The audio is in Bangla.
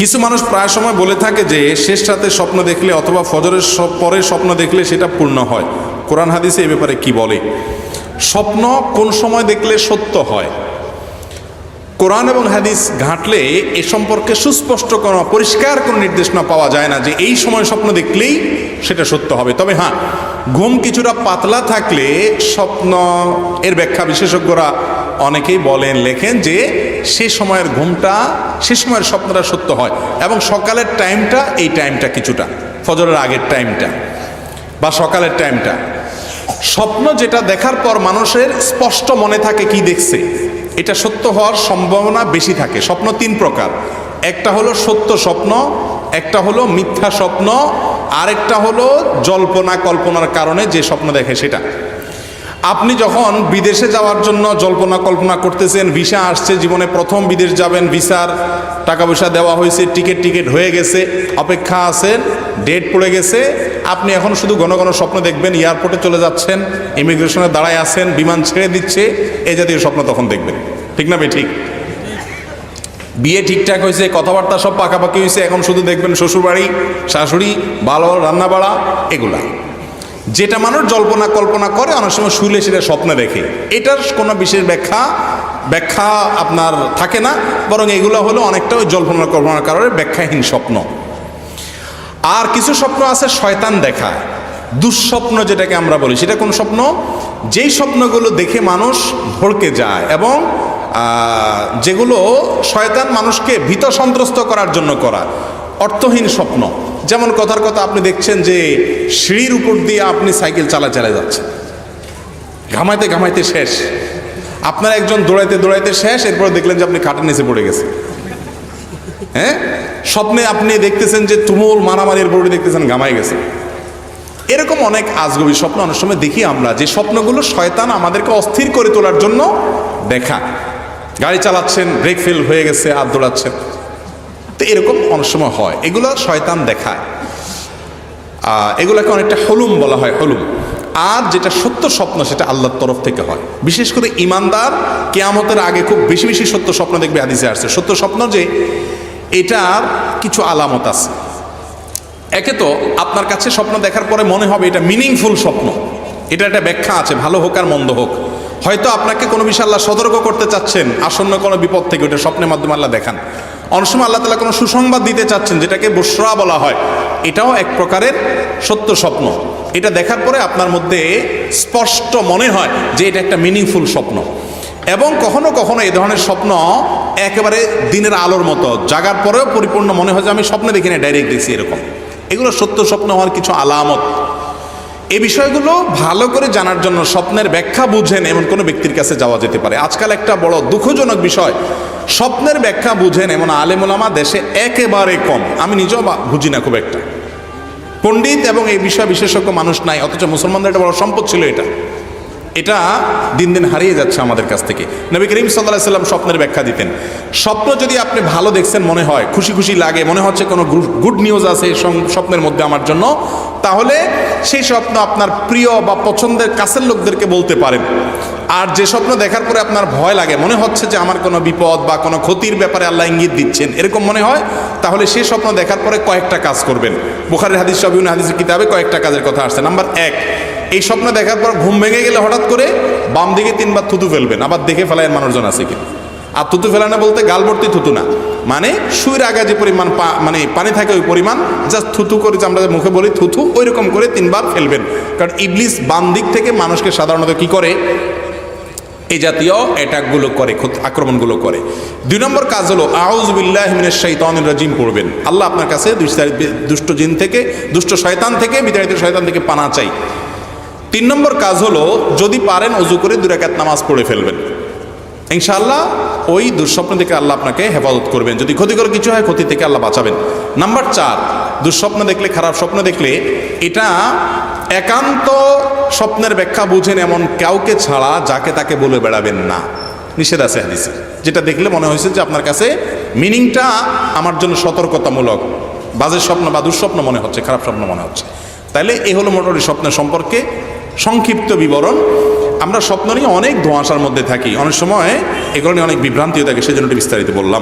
কিছু মানুষ প্রায় সময় বলে থাকে যে শেষ রাতে স্বপ্ন দেখলে অথবা ফজরের পরে স্বপ্ন দেখলে সেটা পূর্ণ হয়। কোরআন হাদিসে এ ব্যাপারে কি বলে? স্বপ্ন কোন সময় দেখলে সত্য হয়, কোরআন এবং হাদিস ঘাঁটলে এ সম্পর্কে সুস্পষ্ট কোনো পরিষ্কার কোনো নির্দেশনা পাওয়া যায় না যে এই সময় স্বপ্ন দেখলেই সেটা সত্য হবে। তবে হ্যাঁ, ঘুম কিছুটা পাতলা থাকলে স্বপ্ন এর ব্যাখ্যা বিশেষজ্ঞরা অনেকেই বলেন, লেখেন যে সে সময়ের ঘুমটা, সে সময়ের স্বপ্নটা সত্য হয় এবং সকালের টাইমটা, এই টাইমটা কিছুটা ফজরের আগের টাইমটা বা সকালের টাইমটা, স্বপ্ন যেটা দেখার পর মানুষের স্পষ্ট মনে থাকে কি দেখছে, এটা সত্য হওয়ার সম্ভাবনা বেশি থাকে। স্বপ্ন তিন প্রকার, একটা হলো সত্য স্বপ্ন, একটা হলো মিথ্যা স্বপ্ন, আরেকটা হলো জল্পনা কল্পনার কারণে যে স্বপ্ন দেখে সেটা। আপনি যখন বিদেশে যাওয়ার জন্য জল্পনা কল্পনা করতেছেন, ভিসা আসছে, জীবনে প্রথম বিদেশ যাবেন, ভিসার টাকা পয়সা দেওয়া হয়েছে, টিকিট হয়ে গেছে, অপেক্ষা আছেন, ডেট পড়ে গেছে, আপনি এখন শুধু ঘন ঘন স্বপ্ন দেখবেন, এয়ারপোর্টে চলে যাচ্ছেন, ইমিগ্রেশনে দাঁড়ায় আছেন, বিমান ছেড়ে দিচ্ছে, এই জাতীয় স্বপ্ন তখন দেখবেন। ঠিক না ভাই? ঠিক। বিয়ে ঠিকঠাক হয়েছে, কথাবার্তা সব পাকাপাকি হয়েছে, এখন শুধু দেখবেন শ্বশুরবাড়ি, শাশুড়ি, ভালো রান্না বাড়া, এগুলা যেটা মানুষ জল্পনা কল্পনা করে, অনেক সময় শুলে সেটা স্বপ্নে দেখে। এটার কোনো বিশেষ ব্যাখ্যা আপনার থাকে না, বরং এগুলো হলো অনেকটা ওই জল্পনা কল্পনার কারণে ব্যাখ্যাহীন স্বপ্ন। আর কিছু স্বপ্ন আছে শয়তান দেখায়, দুঃস্বপ্ন যেটাকে আমরা বলি। সেটা কোন স্বপ্ন? যেই স্বপ্নগুলো দেখে মানুষ ভড়কে যায় এবং যেগুলো শয়তান মানুষকে ভীত সন্ত্রস্ত করার জন্য করা, অর্থহীন স্বপ্ন। যেমন কথার কথা, আপনি দেখছেন যে সিঁড়ির উপর দিয়ে আপনি সাইকেল চালায় যাচ্ছেন, ঘামাইতে ঘামাইতে শেষ, আপনার একজন দৌড়াইতে দৌড়াইতে শেষ, এরপর দেখলেন যে আপনি খাটের নিচে পড়ে গেছেন। হ্যাঁ, স্বপ্নে আপনি দেখতেছেন যে তুমুল মারামারির পরে দেখতেছেন ঘামাই গেছে। এরকম অনেক আজগবি স্বপ্ন অনেক সময় দেখি আমরা, যে স্বপ্নগুলো শয়তান আমাদেরকে অস্থির করে তোলার জন্য দেখা। গাড়ি চালাচ্ছেন, ব্রেক ফেল হয়ে গেছে, আর দৌড়াচ্ছেন, তো এরকম অনেক সময় হয়। এগুলো শয়তান দেখায়, এগুলোকে অনেকটা হলুম বলা হয়, হলুম। আর যেটা সত্য স্বপ্ন সেটা আল্লাহর তরফ থেকে হয়। বিশেষ করে ইমানদার কিয়ামতের আগে খুব বেশি বেশি সত্য স্বপ্ন দেখবে। হাদিসে আসছে সত্য স্বপ্ন যে এটার কিছু আলামত আছে। একে তো আপনার কাছে স্বপ্ন দেখার পরে মনে হবে এটা মিনিংফুল স্বপ্ন, এটা একটা ব্যাখ্যা আছে, ভালো হোক আর মন্দ হোক। হয়তো আপনাকে কোনো বিষয়ে আল্লাহ সতর্ক করতে চাচ্ছেন আসন্ন কোনো বিপদ থেকে, ওটা স্বপ্নের মাধ্যমে আল্লাহ দেখান। অনেক সময় আল্লাহ তাআলা কোনো সুসংবাদ দিতে চাচ্ছেন, যেটাকে বুশরা বলা হয়, এটাও এক প্রকারের সত্য স্বপ্ন। এটা দেখার পরে আপনার মধ্যে স্পষ্ট মনে হয় যে এটা একটা মিনিংফুল স্বপ্ন। এবং কখনো কখনো এই ধরনের স্বপ্ন একেবারে দিনের আলোর মতো, জাগার পরেও পরিপূর্ণ মনে হয় যে আমি স্বপ্নে দেখি না, ডাইরেক্ট দেখছি, এরকম। এগুলো সত্য স্বপ্ন হওয়ার কিছু আলামত। এই বিষয়গুলো ভালো করে জানার জন্য স্বপ্নের ব্যাখ্যা বুঝেন এমন কোনো ব্যক্তির কাছে যাওয়া যেতে পারে। আজকাল একটা বড় দুঃখজনক বিষয়, স্বপ্নের ব্যাখ্যা বুঝেন এমন আলেম ওলামা দেশে একেবারে কম। আমি নিজেও বুঝি না খুব একটা, পণ্ডিত এবং এই বিষয়ে বিশেষজ্ঞ মানুষ নাই, অথচ মুসলমানদের একটা বড় সম্পদ ছিল এটা দিন দিন হারিয়ে যাচ্ছে আমাদের কাছ থেকে। নবী করিম সাল্লাল্লাহু আলাইহি ওয়াসাল্লাম স্বপ্নের ব্যাখ্যা দিতেন। স্বপ্ন যদি আপনি ভালো দেখছেন, মনে হয় খুশি খুশি লাগে, মনে হচ্ছে কোনো গুড নিউজ আছে স্বপ্নের মধ্যে আমার জন্য, তাহলে সেই স্বপ্ন আপনার প্রিয় বা পছন্দের কাছের লোকদেরকে বলতে পারেন। আর যে স্বপ্ন দেখার পরে আপনার ভয় লাগে, মনে হচ্ছে যে আমার কোনো বিপদ বা কোনো ক্ষতির ব্যাপারে আল্লাহ ইঙ্গিত দিচ্ছেন, এরকম মনে হয়, তাহলে সেই স্বপ্ন দেখার পরে কয়েকটা কাজ করবেন। বুখারীর হাদিস, সহিহ হাদিসের কিতাবে কয়েকটা কাজের কথা আসছে। নাম্বার 1, এই স্বপ্ন দেখার পর ঘুম ভেঙে গেলে হঠাৎ করে বাম দিকে 3 বার থুতু ফেলবেন। আবার দেখে ফেলায় মানুষজন আছে কি, আর থুতু ফেলানো বলতে গাল ভর্তি থুতু না, মানে শুয়ের আগে যে পরিমাণ মানে পানি থাকে ওই পরিমাণ, জাস্ট থুতু করে, যে আমরা মুখে বলি থুতু, ওই রকম করে 3 বার ফেলবেন। কারণ ইবলিস বাম দিক থেকে মানুষকে সাধারণত কি করে, এই জাতীয় অ্যাটাকগুলো করে, আক্রমণগুলো করে। 2 নম্বর কাজ হলো আউযু বিল্লাহি মিনাশ শাইতানির রাজিম পড়বেন। আল্লাহ আপনার কাছে দুষ্ট জিন থেকে, দুষ্ট শয়তান থেকে, বিতাড়িত শয়তান থেকে পানা চাই। 3 নম্বর কাজ হলো যদি পারেন ওযু করে 2 রাকাত নামাজ পড়ে ফেলবেন, ইনশাআল্লাহ ওই দুঃস্বপ্ন থেকে আল্লাহ আপনাকে হেফাজত করবেন। যদি ক্ষতিকর কিছু হয়, ক্ষতি থেকে আল্লাহ বাঁচাবেন। নাম্বার 4, দুঃস্বপ্ন দেখলে, খারাপ স্বপ্ন দেখলে, এটা একান্ত স্বপ্নের ব্যাখ্যা বুঝেন এমন কাউকে ছাড়া যাকে তাকে বলে বেড়াবেন না, নিষেধ আছে হাদিসে। যেটা দেখলে মনে হয়েছে যে আপনার কাছে মিনিংটা আমার জন্য সতর্কতামূলক, বাজে স্বপ্ন বা দুঃস্বপ্ন মনে হচ্ছে, খারাপ স্বপ্ন মনে হচ্ছে, তাইলে এ হলো মোটামুটি স্বপ্নের সম্পর্কে সংক্ষিপ্ত বিবরণ। আমরা স্বপ্ন নিয়ে অনেক ধোঁয়াশার মধ্যে থাকি, অনেক সময় এগুলো নিয়ে অনেক বিভ্রান্তিও থাকে, সেজন্য বিস্তারিত বললাম।